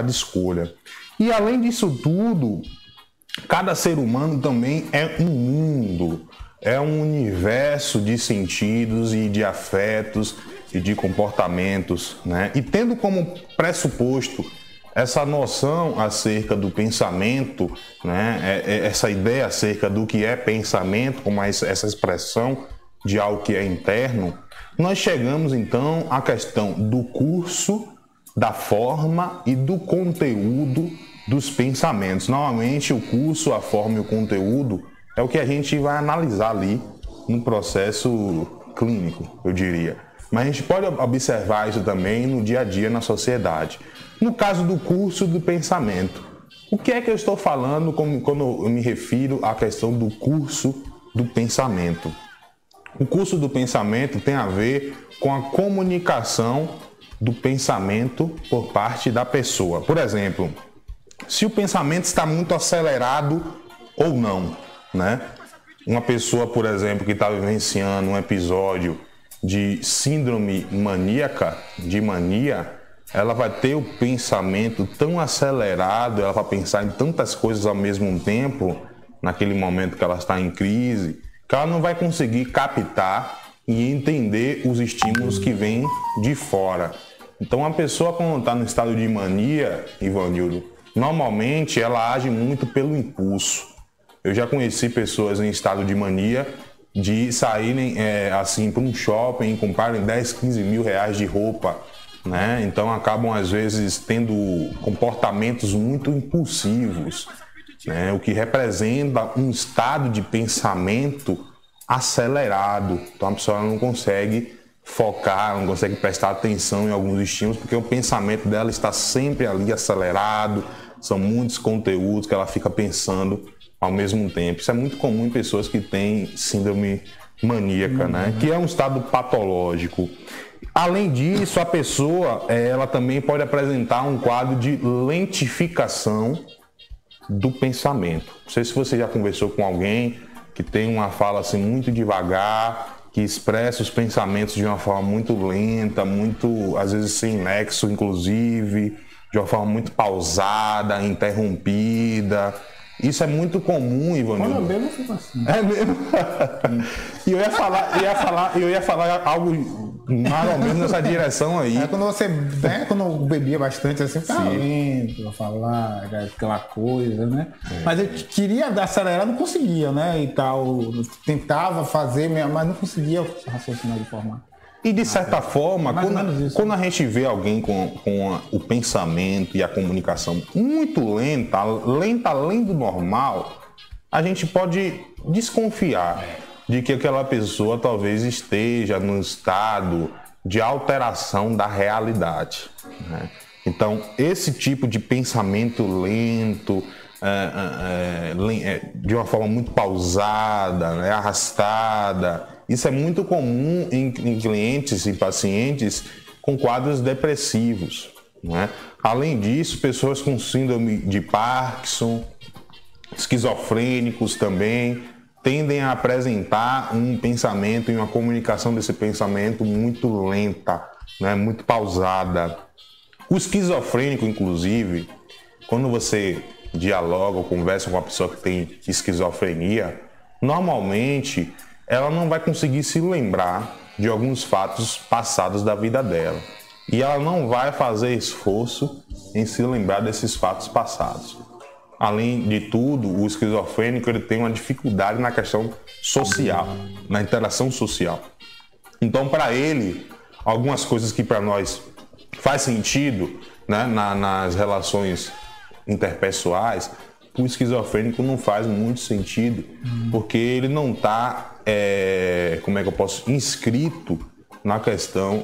de escolha. E além disso tudo, cada ser humano também é um mundo, é um universo de sentidos e de afetos e de comportamentos, né? E tendo como pressuposto essa noção acerca do pensamento, né? Essa ideia acerca do que é pensamento, como essa expressão de algo que é interno, nós chegamos então à questão do curso, da forma e do conteúdo dos pensamentos. Normalmente o curso, a forma e o conteúdo é o que a gente vai analisar ali no processo clínico, eu diria. Mas a gente pode observar isso também no dia a dia na sociedade. No caso do curso do pensamento, o que é que eu estou falando quando eu me refiro à questão do curso do pensamento? O curso do pensamento tem a ver com a comunicação do pensamento por parte da pessoa. Por exemplo, se o pensamento está muito acelerado ou não, né? Uma pessoa, por exemplo, que está vivenciando um episódio de síndrome maníaca, de mania, ela vai ter o pensamento tão acelerado, ela vai pensar em tantas coisas ao mesmo tempo, naquele momento que ela está em crise, que ela não vai conseguir captar e entender os estímulos que vêm de fora. Então, a pessoa, quando está no estado de mania, Ivanildo, normalmente ela age muito pelo impulso. Eu já conheci pessoas em estado de mania de saírem assim para um shopping e comprarem 10, 15 mil reais de roupa, né? Então acabam às vezes tendo comportamentos muito impulsivos, né? O que representa um estado de pensamento acelerado. Então a pessoa não consegue focar, não consegue prestar atenção em alguns estímulos, porque o pensamento dela está sempre ali acelerado, são muitos conteúdos que ela fica pensando ao mesmo tempo. Isso é muito comum em pessoas que têm síndrome maníaca, né? Que é um estado patológico. Além disso, a pessoa ela também pode apresentar um quadro de lentificação do pensamento. Não sei se você já conversou com alguém que tem uma fala assim muito devagar, que expressa os pensamentos de uma forma muito lenta, muito, às vezes sem nexo, inclusive, de uma forma muito pausada, interrompida. Isso é muito comum, Ivanildo. Quando eu bebo, eu fico assim. É mesmo? E eu ia falar algo mais ou menos nessa direção aí. Quando você, né, quando eu bebia bastante, assim, ficava lento pra falar, aquela coisa, né? Mas eu queria acelerar, não conseguia, né? E tal, tentava fazer, mas não conseguia raciocinar de forma. E de certa forma, quando a gente vê alguém com o pensamento e a comunicação muito lenta além do normal, a gente pode desconfiar de que aquela pessoa talvez esteja num estado de alteração da realidade, né? Então, esse tipo de pensamento lento, de uma forma muito pausada, né, arrastada, isso é muito comum em clientes e pacientes com quadros depressivos, né? Além disso, pessoas com síndrome de Parkinson, esquizofrênicos também, tendem a apresentar um pensamento e uma comunicação desse pensamento muito lenta, né? Muito pausada. O esquizofrênico, inclusive, quando você dialoga ou conversa com uma pessoa que tem esquizofrenia, normalmente ela não vai conseguir se lembrar de alguns fatos passados da vida dela. E ela não vai fazer esforço em se lembrar desses fatos passados. Além de tudo, o esquizofrênico ele tem uma dificuldade na questão social, na interação social. Então, para ele, algumas coisas que para nós faz sentido, né, nas relações interpessoais, o esquizofrênico não faz muito sentido, porque ele não está, inscrito na questão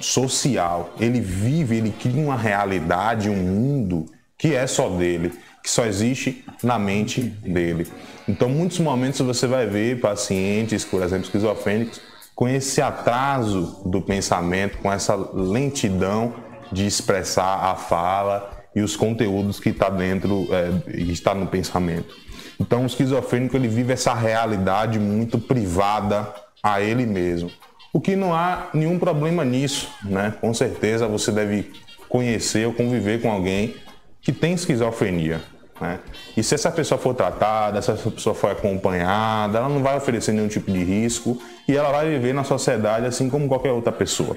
social. Ele vive, ele cria uma realidade, um mundo que é só dele, que só existe na mente dele. Então, muitos momentos você vai ver pacientes, por exemplo, esquizofrênicos, com esse atraso do pensamento, com essa lentidão de expressar a fala e os conteúdos que está dentro, está no pensamento. Então, o esquizofrênico ele vive essa realidade muito privada a ele mesmo. O que não há nenhum problema nisso, né? Com certeza você deve conhecer ou conviver com alguém que tem esquizofrenia, né? E se essa pessoa for tratada, se essa pessoa for acompanhada, ela não vai oferecer nenhum tipo de risco e ela vai viver na sociedade assim como qualquer outra pessoa.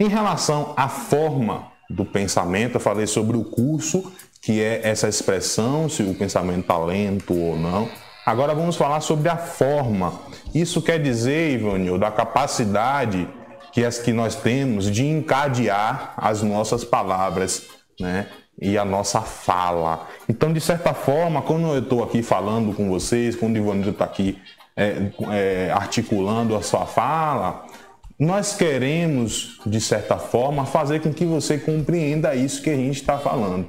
Em relação à forma do pensamento, eu falei sobre o curso, que é essa expressão, se o pensamento está lento ou não. Agora vamos falar sobre a forma. Isso quer dizer, Ivanildo, da capacidade que nós temos de encadear as nossas palavras, né? E a nossa fala. Então, de certa forma, quando eu estou aqui falando com vocês, quando o Ivanildo está aqui articulando a sua fala, nós queremos, de certa forma, fazer com que você compreenda isso que a gente está falando.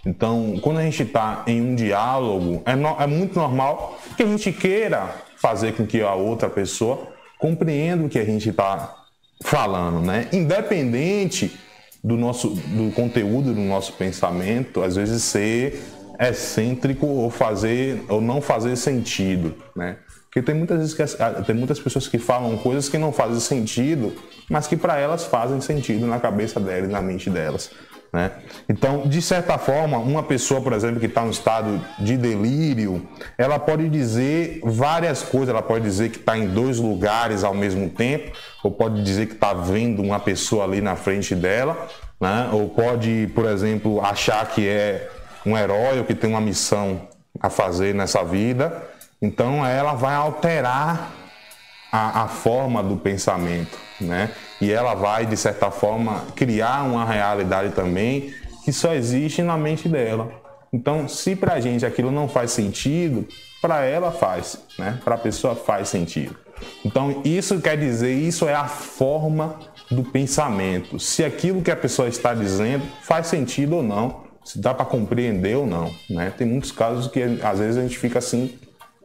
Então, quando a gente está em um diálogo, é muito normal que a gente queira fazer com que a outra pessoa compreenda o que a gente está falando, né? Independente do conteúdo do nosso pensamento, às vezes ser excêntrico ou não fazer sentido, né? Porque tem muitas pessoas que falam coisas que não fazem sentido, mas que para elas fazem sentido na cabeça delas, na mente delas, né? Então, de certa forma, uma pessoa, por exemplo, que está no estado de delírio, ela pode dizer várias coisas. Ela pode dizer que está em 2 lugares ao mesmo tempo, ou pode dizer que está vendo uma pessoa ali na frente dela, né? Ou pode, por exemplo, achar que é um herói ou que tem uma missão a fazer nessa vida. Então, ela vai alterar a forma do pensamento, né? E ela vai, de certa forma, criar uma realidade também que só existe na mente dela. Então, se pra gente aquilo não faz sentido, pra ela faz, né? Pra pessoa faz sentido. Então, isso quer dizer, isso é a forma do pensamento. Se aquilo que a pessoa está dizendo faz sentido ou não, se dá para compreender ou não, né? Tem muitos casos que, às vezes, a gente fica assim,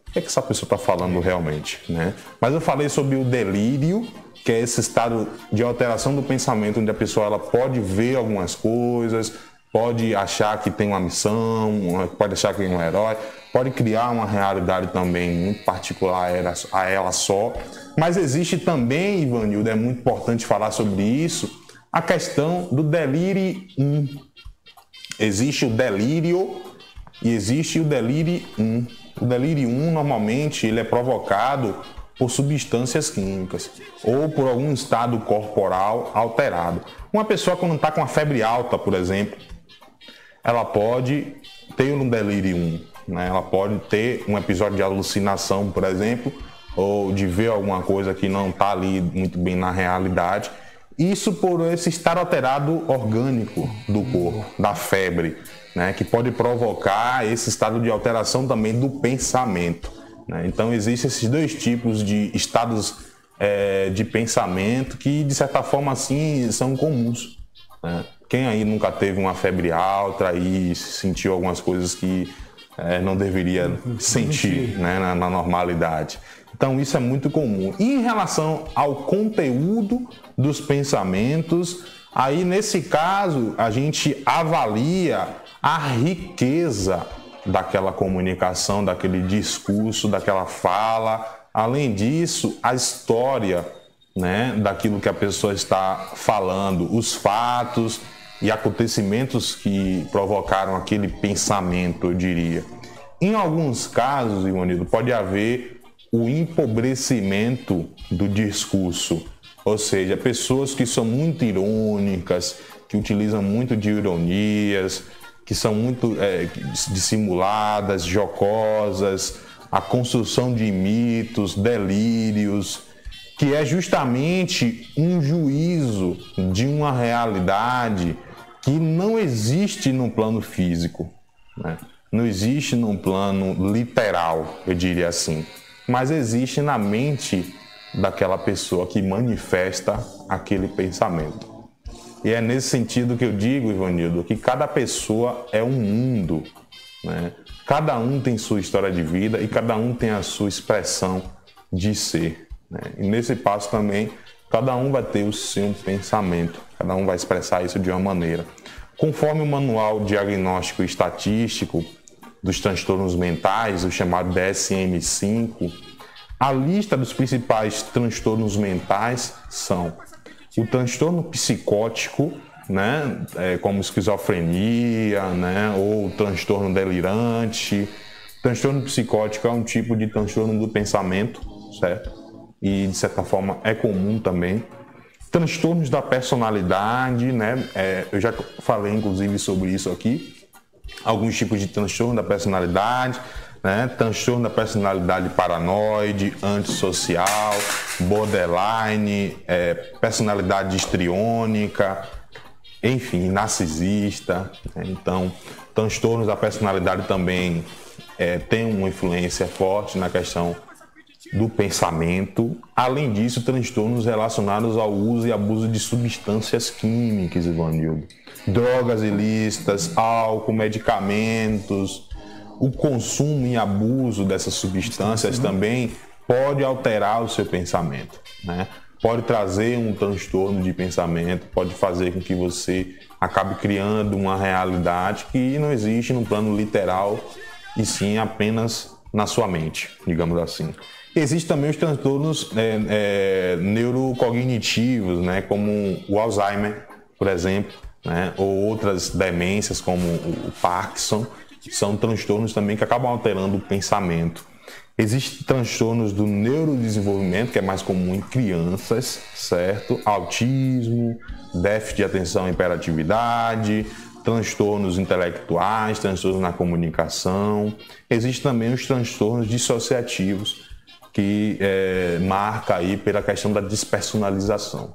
o que é que essa pessoa está falando realmente, né? Mas eu falei sobre o delírio, que é esse estado de alteração do pensamento, onde a pessoa ela pode ver algumas coisas, pode achar que tem uma missão, pode achar que é um herói, pode criar uma realidade também muito particular a ela só. Mas existe também, Ivanildo, é muito importante falar sobre isso, a questão do delírio. Existe o delírio e existe o delírio. O delírio normalmente ele é provocado por substâncias químicas ou por algum estado corporal alterado. Uma pessoa quando está com a febre alta, por exemplo, ela pode ter um delírio, né? Ela pode ter um episódio de alucinação, por exemplo, ou de ver alguma coisa que não está ali muito bem na realidade. Isso por esse estado alterado orgânico do corpo, da febre, né? Que pode provocar esse estado de alteração também do pensamento. Então, existem esses 2 tipos de estados de pensamento que, de certa forma, assim, são comuns, né? Quem aí nunca teve uma febre alta e sentiu algumas coisas que não deveria sentir, né, na normalidade? Então, isso é muito comum. E em relação ao conteúdo dos pensamentos, aí, nesse caso, a gente avalia a riqueza daquela comunicação, daquele discurso, daquela fala. Além disso, a história, né, daquilo que a pessoa está falando, os fatos e acontecimentos que provocaram aquele pensamento, eu diria. Em alguns casos, Ivanildo, pode haver o empobrecimento do discurso, ou seja, pessoas que são muito irônicas, que utilizam muito de ironias, que são muito dissimuladas, jocosas, a construção de mitos, delírios, que é justamente um juízo de uma realidade que não existe no plano físico, né? Não existe num plano literal, eu diria assim, mas existe na mente daquela pessoa que manifesta aquele pensamento. E é nesse sentido que eu digo, Ivanildo, que cada pessoa é um mundo, né? Cada um tem sua história de vida e cada um tem a sua expressão de ser, né? E nesse passo também, cada um vai ter o seu pensamento, cada um vai expressar isso de uma maneira. Conforme o Manual Diagnóstico e Estatístico dos Transtornos Mentais, o chamado DSM-5, a lista dos principais transtornos mentais são o transtorno psicótico, né, como esquizofrenia, né, ou transtorno delirante. Transtorno psicótico é um tipo de transtorno do pensamento, certo? E, de certa forma, é comum também. Transtornos da personalidade, né? Eu já falei, inclusive, sobre isso aqui. Alguns tipos de transtorno da personalidade, né? Transtorno da personalidade paranoide, antissocial, borderline, personalidade histriônica, enfim, narcisista. Né? Então, transtornos da personalidade também tem uma influência forte na questão do pensamento. Além disso, transtornos relacionados ao uso e abuso de substâncias químicas, Ivanildo. Drogas ilícitas, álcool, medicamentos. O consumo e abuso dessas substâncias também pode alterar o seu pensamento, né? Pode trazer um transtorno de pensamento, pode fazer com que você acabe criando uma realidade que não existe no plano literal, e sim apenas na sua mente, digamos assim. Existem também os transtornos neurocognitivos, né, como o Alzheimer, por exemplo, né, ou outras demências como o Parkinson, que são transtornos também que acabam alterando o pensamento. Existem transtornos do neurodesenvolvimento, que é mais comum em crianças, certo? Autismo, déficit de atenção e hiperatividade, transtornos intelectuais, transtornos na comunicação. Existem também os transtornos dissociativos, que marca aí pela questão da despersonalização.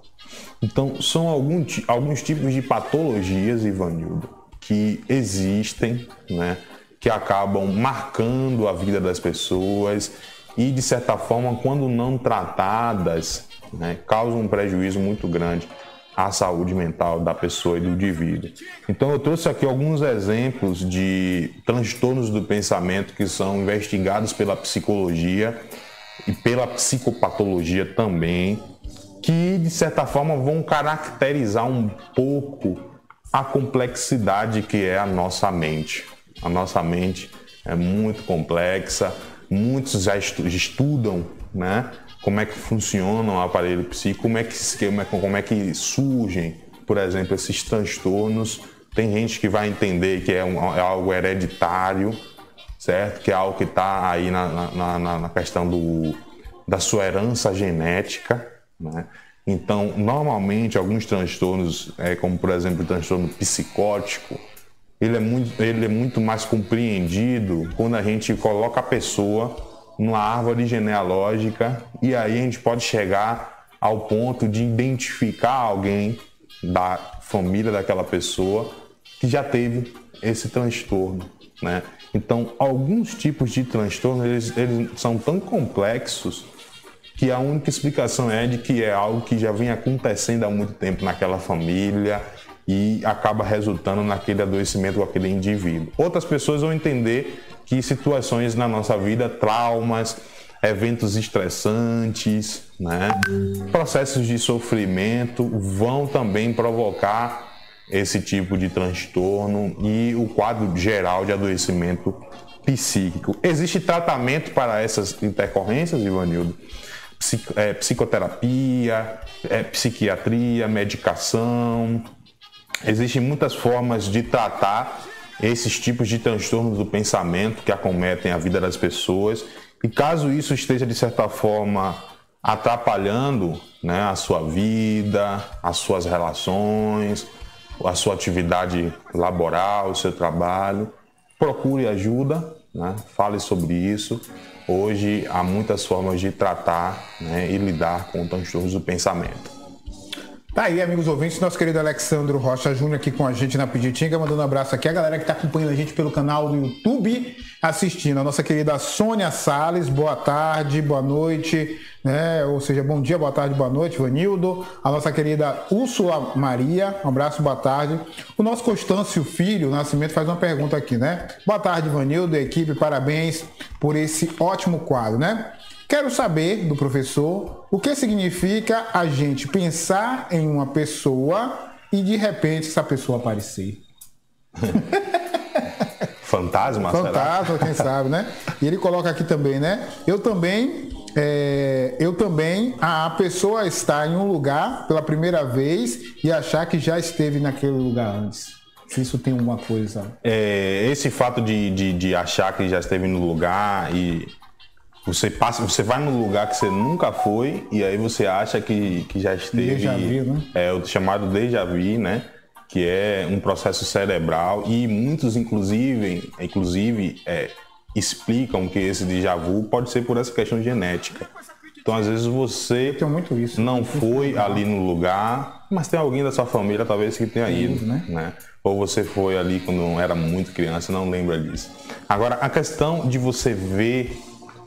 Então, são alguns tipos de patologias, Ivanildo, que existem, né, que acabam marcando a vida das pessoas e, de certa forma, quando não tratadas, né, causam um prejuízo muito grande à saúde mental da pessoa e do indivíduo. Então, eu trouxe aqui alguns exemplos de transtornos do pensamento que são investigados pela psicologia e pela psicopatologia também, que, de certa forma, vão caracterizar um pouco a complexidade que é a nossa mente. A nossa mente é muito complexa, muitos já estudam, né, como é que funciona o aparelho psíquico, como é que surgem, por exemplo, esses transtornos. Tem gente que vai entender que é algo hereditário, certo? Que é algo que está aí na questão da sua herança genética, né? Então, normalmente, alguns transtornos, como por exemplo o transtorno psicótico, ele é muito mais compreendido quando a gente coloca a pessoa numa árvore genealógica, e aí a gente pode chegar ao ponto de identificar alguém da família daquela pessoa que já teve esse transtorno, né? Então, alguns tipos de transtorno, eles são tão complexos que a única explicação é de que é algo que já vem acontecendo há muito tempo naquela família e acaba resultando naquele adoecimento com aquele indivíduo. Outras pessoas vão entender que situações na nossa vida, traumas, eventos estressantes, né, processos de sofrimento vão também provocar esse tipo de transtorno e o quadro geral de adoecimento psíquico. Existe tratamento para essas intercorrências, Ivanildo? Psicoterapia, psiquiatria, medicação. Existem muitas formas de tratar esses tipos de transtornos do pensamento que acometem a vida das pessoas. E caso isso esteja, de certa forma, atrapalhando, né, a sua vida, as suas relações, a sua atividade laboral, o seu trabalho, procure ajuda, né, fale sobre isso. Hoje há muitas formas de tratar, né, e lidar com transtornos do pensamento. Tá aí, amigos ouvintes, nosso querido Alexandro Rocha Júnior aqui com a gente na Piditinga, mandando um abraço aqui a galera que está acompanhando a gente pelo canal do YouTube, assistindo. A nossa querida Sônia Salles, boa tarde, boa noite, né? Ou seja, bom dia, boa tarde, boa noite, Vanildo. A nossa querida Úrsula Maria, um abraço, boa tarde. O nosso Constâncio Filho, Nascimento, faz uma pergunta aqui, né? Boa tarde, Vanildo, equipe, parabéns por esse ótimo quadro, né? Quero saber do professor o que significa a gente pensar em uma pessoa e de repente essa pessoa aparecer. Fantasma, quem sabe, né? E ele coloca aqui também, né? Eu também Eu também, a pessoa está em um lugar pela primeira vez e achar que já esteve naquele lugar antes. Se isso tem alguma coisa. Esse fato de achar que já esteve no lugar e você vai num lugar que você nunca foi e aí você acha que já esteve. Déjà vu, né? É o chamado déjà vu, né? Que é um processo cerebral e muitos, inclusive explicam que esse déjà vu pode ser por essa questão genética. Então, às vezes você não foi ali no lugar, mas tem alguém da sua família talvez que tenha ido, né? Ou você foi ali quando era muito criança e não lembra disso. Agora, a questão de você ver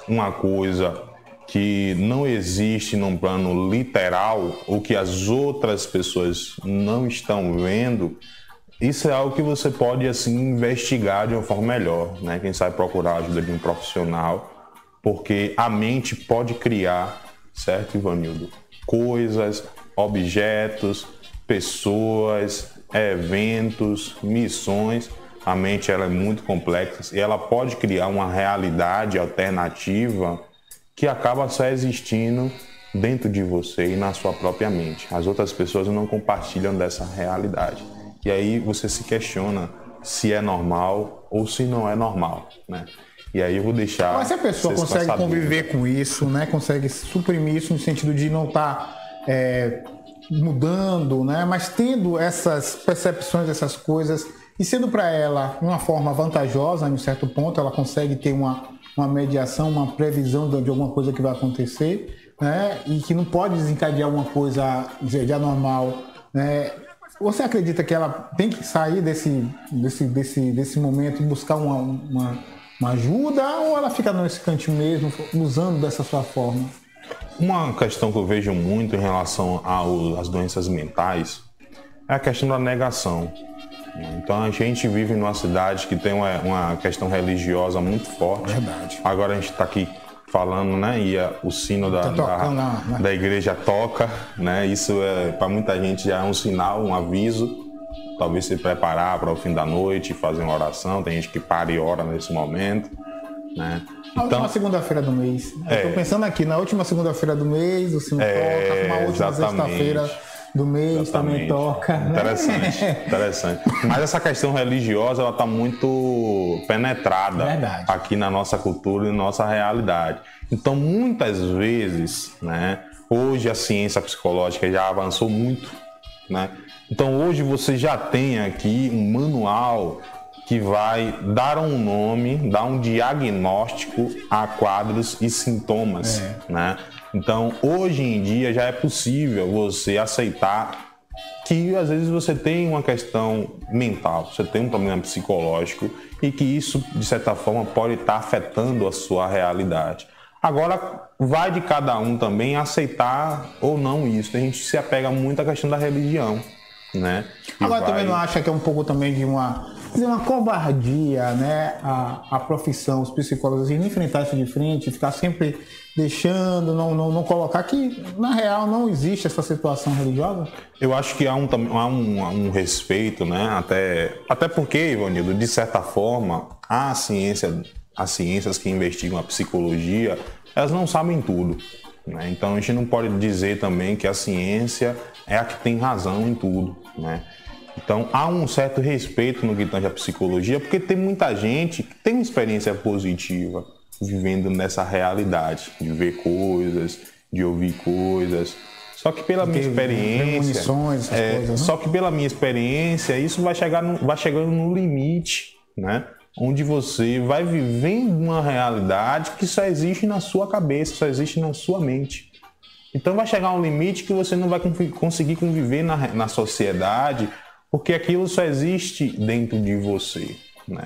uma coisa que não existe num plano literal ou que as outras pessoas não estão vendo, isso é algo que você pode assim investigar de uma forma melhor, né? Quem sabe procurar a ajuda de um profissional, porque a mente pode criar, certo, Ivanildo? Coisas, objetos, pessoas, eventos, missões. A mente ela é muito complexa e ela pode criar uma realidade alternativa que acaba só existindo dentro de você e na sua própria mente. As outras pessoas não compartilham dessa realidade. E aí você se questiona se é normal ou se não é normal, né? E aí eu vou deixar... Mas se a pessoa consegue conviver com isso, né? Consegue suprimir isso no sentido de não estar mudando, né? Mas tendo essas percepções, essas coisas, e sendo para ela uma forma vantajosa, em um certo ponto, ela consegue ter uma mediação, uma previsão de alguma coisa que vai acontecer, né? E que não pode desencadear alguma coisa de anormal, né? Você acredita que ela tem que sair desse momento e buscar uma ajuda, ou ela fica nesse cantinho mesmo, usando dessa sua forma? Uma questão que eu vejo muito em relação às doenças mentais é a questão da negação. Então a gente vive numa cidade que tem uma questão religiosa muito forte. Verdade. Agora a gente está aqui falando, né? E o sino da igreja toca, né? Isso para muita gente já é um sinal, um aviso. Talvez se preparar para o fim da noite, fazer uma oração. Tem gente que para e ora nesse momento, né? Na última segunda-feira do mês. Estou pensando aqui, na última segunda-feira do mês, o sino toca, uma última sexta-feira do mês também toca. Interessante, né? Interessante. Mas essa questão religiosa, ela está muito penetrada aqui na nossa cultura e na nossa realidade. Então, muitas vezes, né, hoje a ciência psicológica já avançou muito, né? Então, hoje você já tem aqui um manual que vai dar um nome, dar um diagnóstico a quadros e sintomas, né? Então, hoje em dia já é possível você aceitar que às vezes você tem uma questão mental, você tem um problema psicológico e que isso, de certa forma, pode estar afetando a sua realidade. Agora, vai de cada um também aceitar ou não isso. A gente se apega muito à questão da religião, né? Agora também não acha que é um pouco também de uma covardia, né? A profissão, os psicólogos, em enfrentar isso de frente, ficar sempre deixando, não colocar que, na real, não existe essa situação religiosa? Eu acho que há um respeito, né? Até porque, Ivanildo, de certa forma, as ciências que investigam a psicologia, elas não sabem tudo, né? Então a gente não pode dizer também que a ciência é a que tem razão em tudo, né? Então há um certo respeito no que tange a psicologia, porque tem muita gente que tem uma experiência positiva vivendo nessa realidade, de ver coisas, de ouvir coisas. Só que pela minha experiência, coisas, né? Só que pela minha experiência, isso vai chegando no limite, né? Onde você vai vivendo uma realidade que só existe na sua cabeça, só existe na sua mente. Então vai chegar um limite que você não vai conseguir conviver na sociedade, porque aquilo só existe dentro de você, né?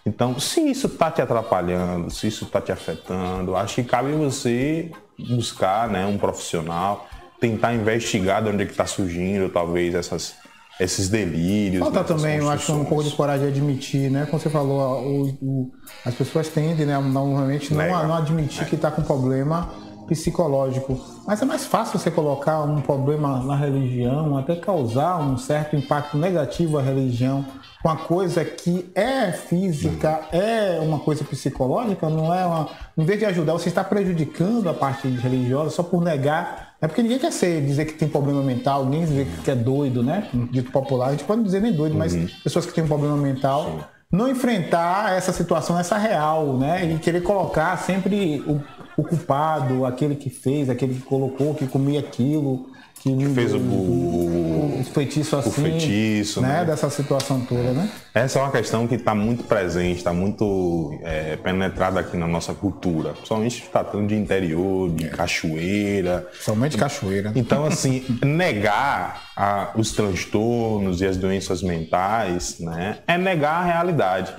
Então, se isso está te atrapalhando, se isso está te afetando, acho que cabe você buscar, né, um profissional, tentar investigar de onde é que está surgindo, talvez, esses delírios. Falta também, eu acho, um pouco de coragem de admitir, né? Como você falou, as pessoas tendem, né, normalmente não admitir que está com problema psicológico. Mas é mais fácil você colocar um problema na religião, até causar um certo impacto negativo à religião, uma coisa que é física, é uma coisa psicológica, não é uma... Em vez de ajudar, você está prejudicando a parte religiosa só por negar. É porque ninguém quer dizer que tem problema mental, ninguém dizer que é doido, né? Dito popular, a gente pode dizer nem doido, mas pessoas que têm um problema mental, não enfrentar essa situação, essa real, né? E querer colocar sempre o culpado, aquele que fez, aquele que colocou, que comia aquilo, que fez o feitiço assim, o feitiço, né? Dessa situação toda, né? Essa é uma questão que está muito presente, está muito penetrada aqui na nossa cultura, principalmente tratando de interior, de cachoeira. Somente cachoeira. Então, assim, negar os transtornos e as doenças mentais, né, é negar a realidade,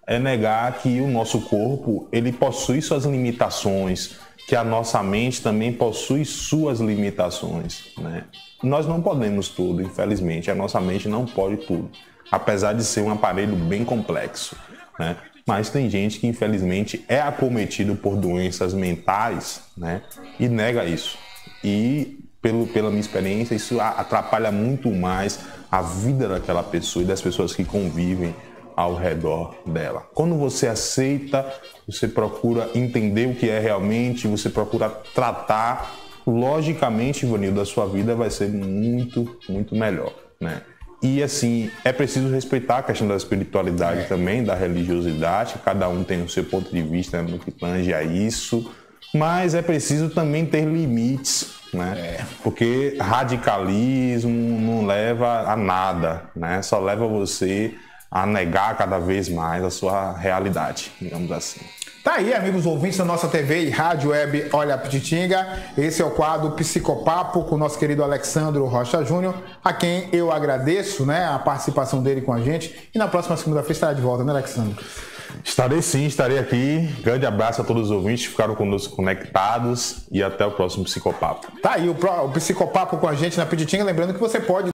é negar que o nosso corpo ele possui suas limitações, que a nossa mente também possui suas limitações, né? Nós não podemos tudo, infelizmente, a nossa mente não pode tudo, apesar de ser um aparelho bem complexo, né? Mas tem gente que infelizmente é acometido por doenças mentais, né? E nega isso. E pela minha experiência, isso atrapalha muito mais a vida daquela pessoa e das pessoas que convivem ao redor dela. Quando você aceita, você procura entender o que é realmente, você procura tratar, logicamente, Ivanildo, a sua vida vai ser muito, muito melhor, né? E assim, é preciso respeitar a questão da espiritualidade também, da religiosidade, cada um tem o seu ponto de vista no que tange a isso, mas é preciso também ter limites, né? Porque radicalismo não leva a nada, né? Só leva você a negar cada vez mais a sua realidade, digamos assim. Tá aí, amigos ouvintes da nossa TV e rádio web Olha a Pititinga. Esse é o quadro Psicopapo com o nosso querido Alexandro Rocha Júnior, a quem eu agradeço, né, a participação dele com a gente. E na próxima segunda-feira estará de volta, né, Alexandro? Estarei sim, estarei aqui. Grande abraço a todos os ouvintes que ficaram conosco conectados e até o próximo Psicopapo. Tá aí o Psicopapo com a gente na Pititinga. Lembrando que você pode